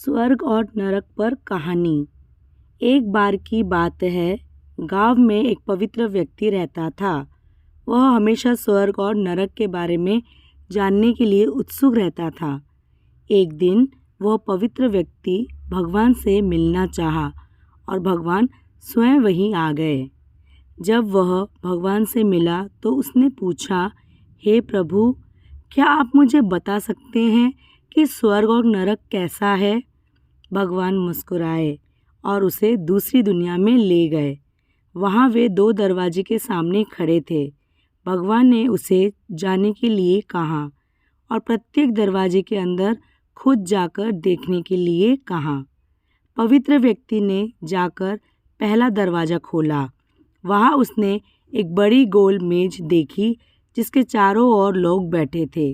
स्वर्ग और नरक पर कहानी। एक बार की बात है, गांव में एक पवित्र व्यक्ति रहता था। वह हमेशा स्वर्ग और नरक के बारे में जानने के लिए उत्सुक रहता था। एक दिन वह पवित्र व्यक्ति भगवान से मिलना चाहा और भगवान स्वयं वहीं आ गए। जब वह भगवान से मिला तो उसने पूछा, हे प्रभु, क्या आप मुझे बता सकते हैं कि स्वर्ग और नरक कैसा है? भगवान मुस्कुराए और उसे दूसरी दुनिया में ले गए। वहाँ वे दो दरवाजे के सामने खड़े थे। भगवान ने उसे जाने के लिए कहा और प्रत्येक दरवाजे के अंदर खुद जाकर देखने के लिए कहा। पवित्र व्यक्ति ने जाकर पहला दरवाज़ा खोला। वहाँ उसने एक बड़ी गोल मेज देखी जिसके चारों ओर लोग बैठे थे।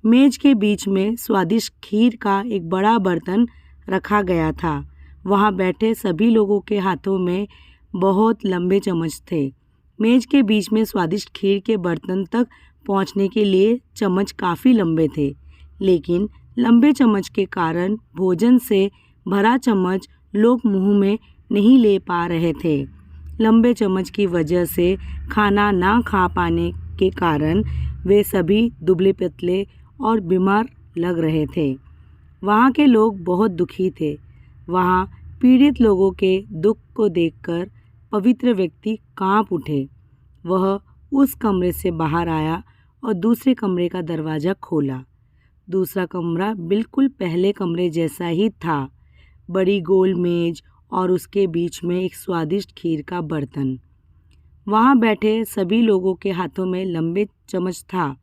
मेज के बीच में स्वादिष्ट खीर का एक बड़ा बर्तन रखा गया था। वहाँ बैठे सभी लोगों के हाथों में बहुत लंबे चम्मच थे। मेज के बीच में स्वादिष्ट खीर के बर्तन तक पहुँचने के लिए चम्मच काफ़ी लंबे थे, लेकिन लंबे चम्मच के कारण भोजन से भरा चम्मच लोग मुंह में नहीं ले पा रहे थे। लंबे चम्मच की वजह से खाना ना खा पाने के कारण वे सभी दुबले पतले और बीमार लग रहे थे। वहाँ के लोग बहुत दुखी थे। वहाँ पीड़ित लोगों के दुख को देखकर पवित्र व्यक्ति कांप उठे। वह उस कमरे से बाहर आया और दूसरे कमरे का दरवाज़ा खोला। दूसरा कमरा बिल्कुल पहले कमरे जैसा ही था। बड़ी गोल मेज और उसके बीच में एक स्वादिष्ट खीर का बर्तन। वहाँ बैठे सभी लोगों के हाथों में लंबे चम्मच था,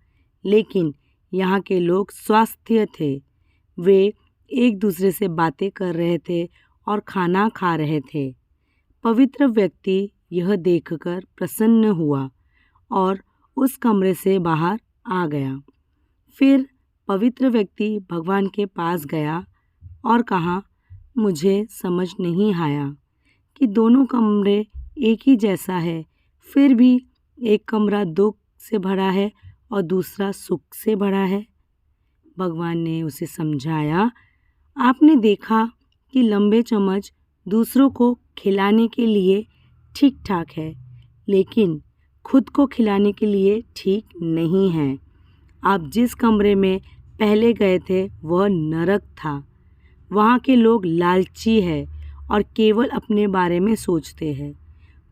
लेकिन यहाँ के लोग स्वस्थ थे। वे एक दूसरे से बातें कर रहे थे और खाना खा रहे थे। पवित्र व्यक्ति यह देखकर प्रसन्न हुआ और उस कमरे से बाहर आ गया। फिर पवित्र व्यक्ति भगवान के पास गया और कहा, मुझे समझ नहीं आया कि दोनों कमरे एक ही जैसा है, फिर भी एक कमरा दुख से भरा है और दूसरा सुख से भरा है। भगवान ने उसे समझाया, आपने देखा कि लंबे चम्मच दूसरों को खिलाने के लिए ठीक ठाक है, लेकिन खुद को खिलाने के लिए ठीक नहीं है। आप जिस कमरे में पहले गए थे वह नरक था। वहाँ के लोग लालची है और केवल अपने बारे में सोचते हैं,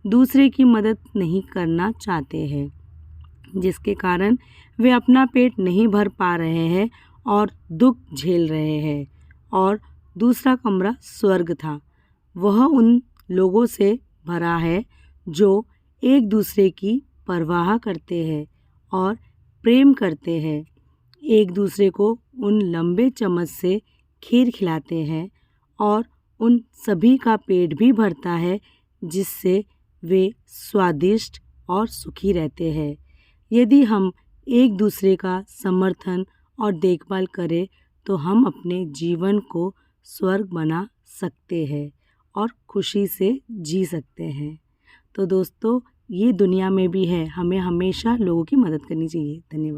दूसरे की मदद नहीं करना चाहते हैं, जिसके कारण वे अपना पेट नहीं भर पा रहे हैं और दुख झेल रहे हैं। और दूसरा कमरा स्वर्ग था। वह उन लोगों से भरा है जो एक दूसरे की परवाह करते हैं और प्रेम करते हैं, एक दूसरे को उन लंबे चम्मच से खीर खिलाते हैं और उन सभी का पेट भी भरता है, जिससे वे स्वादिष्ट और सुखी रहते हैं। यदि हम एक दूसरे का समर्थन और देखभाल करें तो हम अपने जीवन को स्वर्ग बना सकते हैं और खुशी से जी सकते हैं। तो दोस्तों, ये दुनिया में भी है, हमें हमेशा लोगों की मदद करनी चाहिए। धन्यवाद।